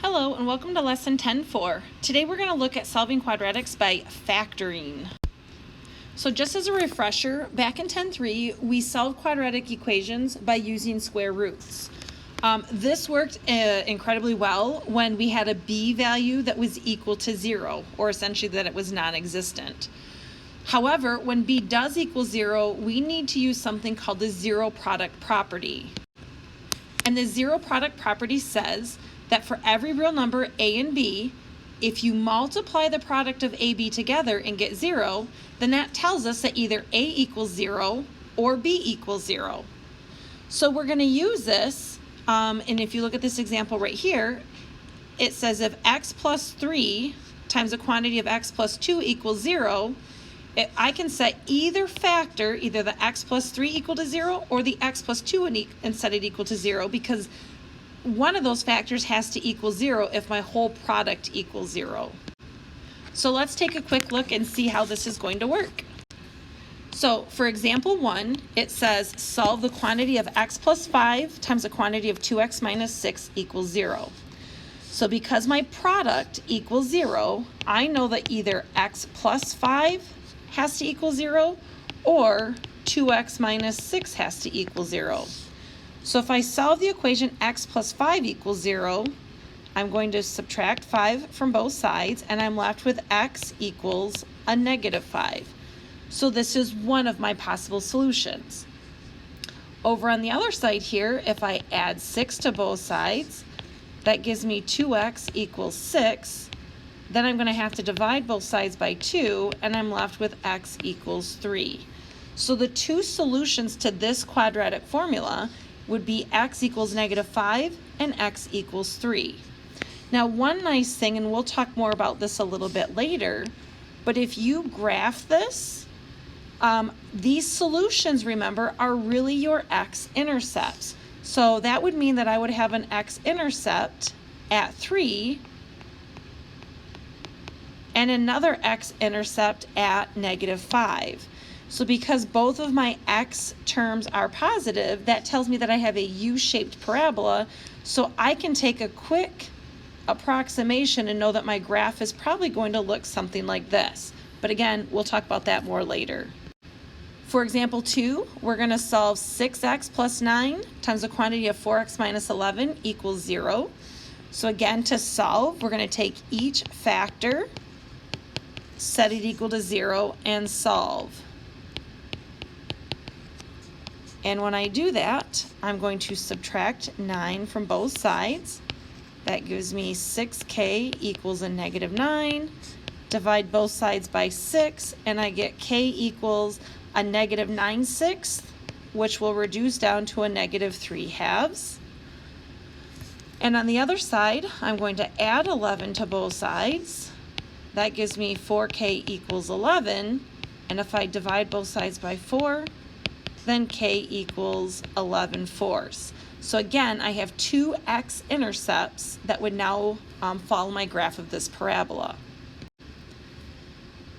Hello and welcome to Lesson 10.4. Today we're going to look at solving quadratics by factoring. So just as a refresher, back in 10.3 we solved quadratic equations by using square roots. This worked incredibly well when we had a b value that was equal to 0, or essentially that it was non-existent. However, when b does equal 0, we need to use something called the zero product property. And the zero product property says that for every real number a and b, if you multiply the product of a, b together and get 0, then that tells us that either a equals 0 or b equals 0. So we're going to use this, and if you look at this example right here, it says if x plus 3 times the quantity of x plus 2 equals 0, I can set either factor, either the x plus 3 equal to 0 or the x plus 2 and set it equal to 0, because one of those factors has to equal 0 if my whole product equals 0. So let's take a quick look and see how this is going to work. So for example 1, it says solve the quantity of x plus 5 times the quantity of 2x minus 6 equals 0. So because my product equals 0, I know that either x plus 5 has to equal 0 or 2x minus 6 has to equal 0. So if I solve the equation x plus 5 equals 0, I'm going to subtract 5 from both sides, and I'm left with x equals a negative 5. So this is one of my possible solutions. Over on the other side here, if I add 6 to both sides, that gives me 2x equals 6. Then I'm going to have to divide both sides by 2, and I'm left with x equals 3. So the two solutions to this quadratic formula would be x equals negative 5 and x equals 3. Now one nice thing, and we'll talk more about this a little bit later, but if you graph this, these solutions, remember, are really your x-intercepts. So that would mean that I would have an x-intercept at 3 and another x-intercept at negative 5. So because both of my x terms are positive, that tells me that I have a U-shaped parabola, so I can take a quick approximation and know that my graph is probably going to look something like this. But again, we'll talk about that more later. For example 2, we're going to solve 6x plus 9 times the quantity of 4x minus 11 equals 0. So again, to solve, we're going to take each factor, set it equal to 0, and solve. And when I do that, I'm going to subtract 9 from both sides. That gives me 6k equals a negative 9. Divide both sides by 6, and I get k equals a negative 9/6, which will reduce down to a negative 3/2. And on the other side, I'm going to add 11 to both sides. That gives me 4k equals 11. And if I divide both sides by 4, then k equals 11/4. So again, I have two x-intercepts that would now follow my graph of this parabola.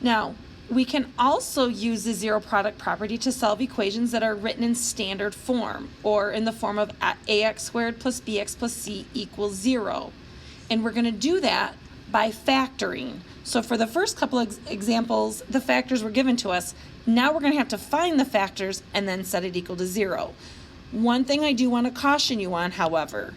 Now, we can also use the zero product property to solve equations that are written in standard form, or in the form of ax squared plus bx plus c equals 0. And we're going to do that by factoring. So for the first couple of examples, the factors were given to us. Now we're going to have to find the factors and then set it equal to 0. One thing I do want to caution you on, however,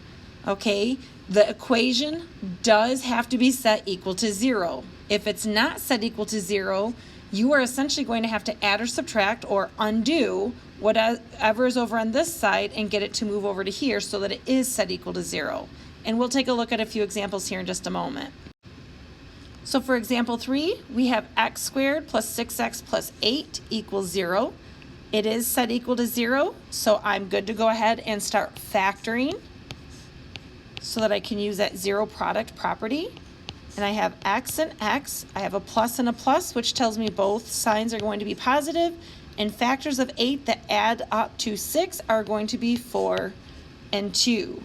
okay, the equation does have to be set equal to 0. If it's not set equal to 0, you are essentially going to have to add or subtract or undo whatever is over on this side and get it to move over to here so that it is set equal to 0. And we'll take a look at a few examples here in just a moment. So for example 3, we have x squared plus 6x plus 8 equals 0. It is set equal to 0, so I'm good to go ahead and start factoring so that I can use that zero product property. And I have x and x. I have a plus and a plus, which tells me both signs are going to be positive, and factors of 8 that add up to 6 are going to be 4 and 2.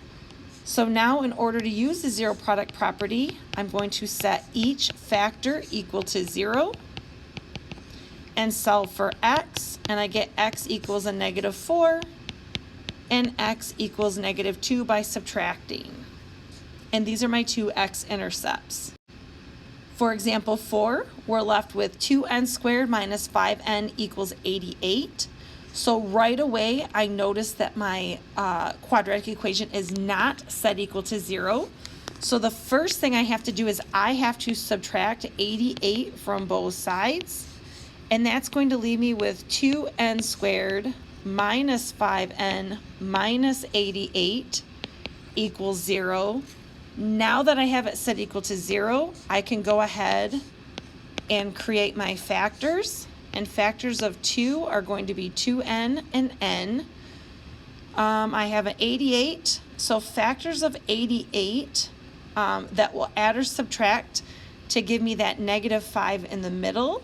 So now in order to use the zero product property, I'm going to set each factor equal to 0 and solve for x, and I get x equals a negative 4 and x equals negative 2 by subtracting. and these are my two x-intercepts. For example 4, we're left with 2n squared minus 5n equals 88. So right away, I notice that my quadratic equation is not set equal to 0. So the first thing I have to do is I have to subtract 88 from both sides. And that's going to leave me with 2n squared minus 5n minus 88 equals 0. Now that I have it set equal to 0, I can go ahead and create my factors. And factors of 2 are going to be 2n and n. I have an 88, so factors of 88 that will add or subtract to give me that negative 5 in the middle.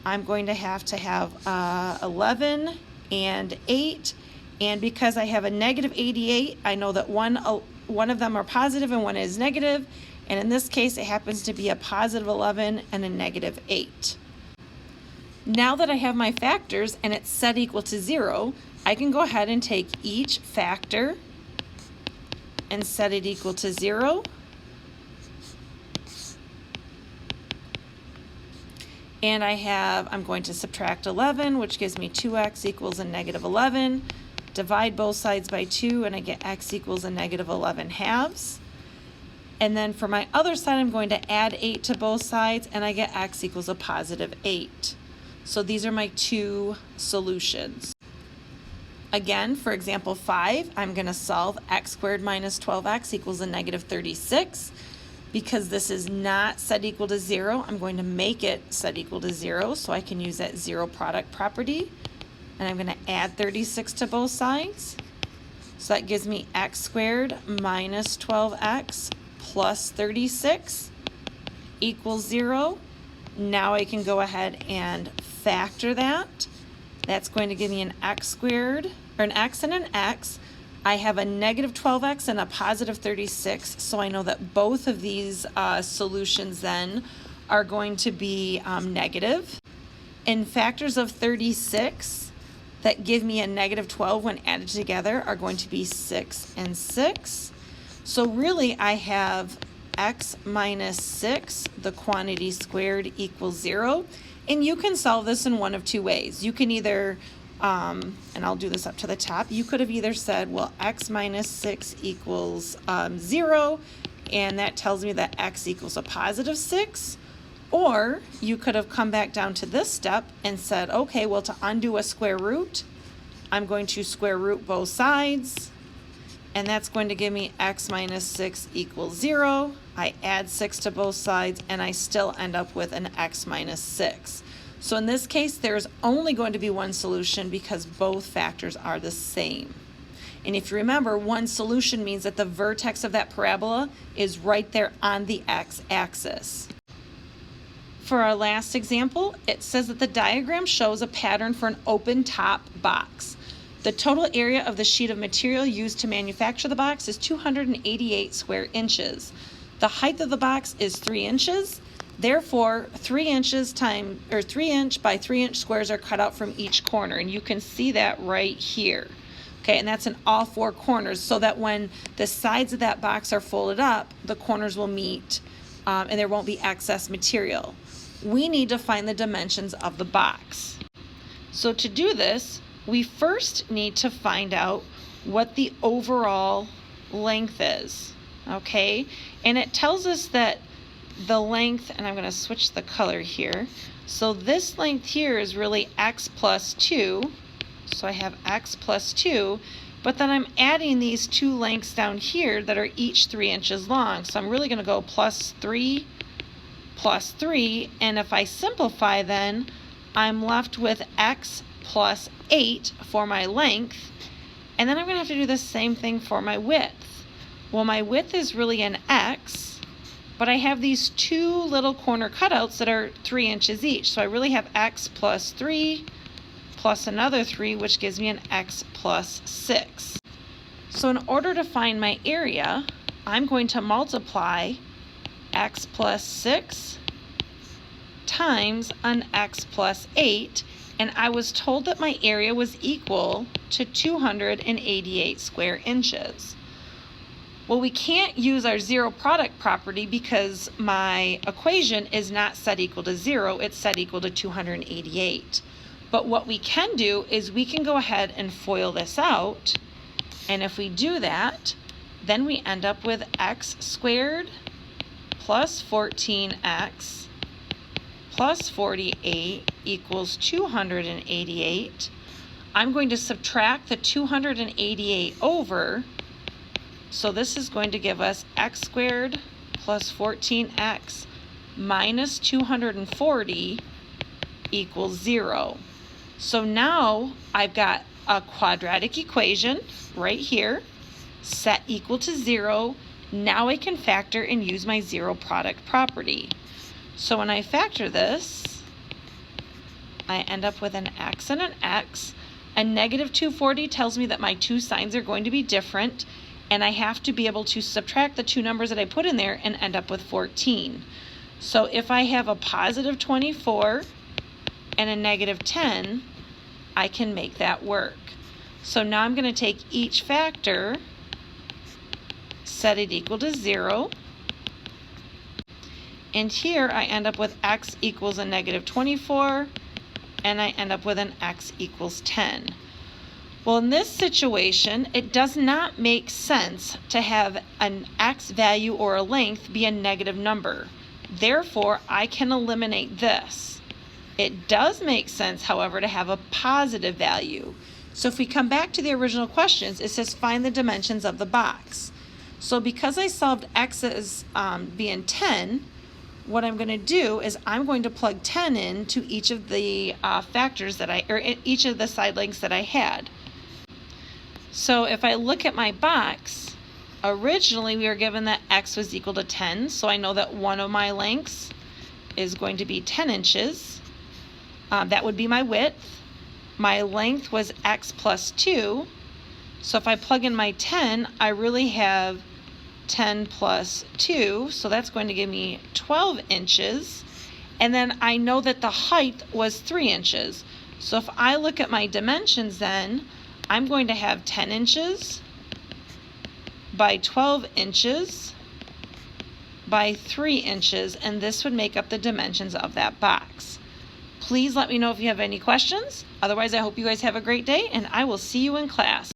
I'm going to have 11 and 8, and because I have a negative 88, I know that one of them are positive and one is negative, and in this case it happens to be a positive 11 and a negative 8. Now that I have my factors and it's set equal to 0, I can go ahead and take each factor and set it equal to 0. And I'm going to subtract 11, which gives me 2x equals a negative 11. Divide both sides by 2, and I get x equals a negative 11 halves. And then for my other side, I'm going to add 8 to both sides, and I get x equals a positive 8. So these are my two solutions. Again, for example 5, I'm going to solve x squared minus 12x equals a negative 36. Because this is not set equal to 0, I'm going to make it set equal to 0, so I can use that zero product property. And I'm going to add 36 to both sides. So that gives me x squared minus 12x plus 36 equals 0. Now I can go ahead and factor that. That's going to give me an x squared, or an x and an x. I have a negative 12x and a positive 36, so I know that both of these solutions then are going to be negative. And factors of 36 that give me a negative 12 when added together are going to be 6 and 6. So really I have x minus 6, the quantity squared, equals 0. And you can solve this in one of two ways. You can either, and I'll do this up to the top, you could have either said, well, x minus 6 equals 0, and that tells me that x equals a positive 6. Or you could have come back down to this step and said, okay, well, to undo a square root, I'm going to square root both sides, and that's going to give me x minus 6 equals 0. I add 6 to both sides, and I still end up with an x minus 6. So in this case, there's only going to be one solution because both factors are the same. And if you remember, one solution means that the vertex of that parabola is right there on the x-axis. For our last example, it says that the diagram shows a pattern for an open top box. The total area of the sheet of material used to manufacture the box is 288 square inches. The height of the box is 3 inches. Therefore, 3 inches by 3 inch squares are cut out from each corner, and you can see that right here. Okay, and that's in all 4 corners, so that when the sides of that box are folded up, the corners will meet, and there won't be excess material. We need to find the dimensions of the box. So to do this, we first need to find out what the overall length is, okay? And it tells us that the length, and I'm going to switch the color here. So this length here is really x plus 2. So I have x plus 2, but then I'm adding these 2 lengths down here that are each 3 inches long. So I'm really going to go plus 3, and if I simplify then, I'm left with x plus 8 for my length, and then I'm going to have to do the same thing for my width. Well, my width is really an x, but I have these 2 little corner cutouts that are 3 inches each, so I really have x plus 3 plus another 3, which gives me an x plus 6. So in order to find my area, I'm going to multiply x plus 6 times an x plus 8, and I was told that my area was equal to 288 square inches. Well, we can't use our zero product property because my equation is not set equal to 0, it's set equal to 288. But what we can do is we can go ahead and FOIL this out, and if we do that, then we end up with x squared plus 14x plus 48 equals 288. I'm going to subtract the 288 over, so this is going to give us x squared plus 14x minus 240 equals 0. So now I've got a quadratic equation right here, set equal to 0. Now I can factor and use my zero product property. So when I factor this, I end up with an x and an x. A negative 240 tells me that my two signs are going to be different, and I have to be able to subtract the two numbers that I put in there and end up with 14. So if I have a positive 24 and a negative 10, I can make that work. So now I'm going to take each factor, set it equal to 0, and here I end up with x equals a negative 24, and I end up with an x equals 10. Well, in this situation, it does not make sense to have an x value or a length be a negative number. Therefore, I can eliminate this. It does make sense, however, to have a positive value. So if we come back to the original questions, it says find the dimensions of the box. So because I solved x as being 10, what I'm going to do is I'm going to plug 10 into each of the factors that each of the side lengths that I had. So if I look at my box, originally we were given that x was equal to 10, so I know that one of my lengths is going to be 10 inches. That would be my width. My length was x plus 2, so if I plug in my 10, I really have 10 plus 2, so that's going to give me 12 inches. And then I know that the height was 3 inches. So if I look at my dimensions then, I'm going to have 10 inches by 12 inches by 3 inches, and this would make up the dimensions of that box. Please let me know if you have any questions. Otherwise, I hope you guys have a great day, and I will see you in class.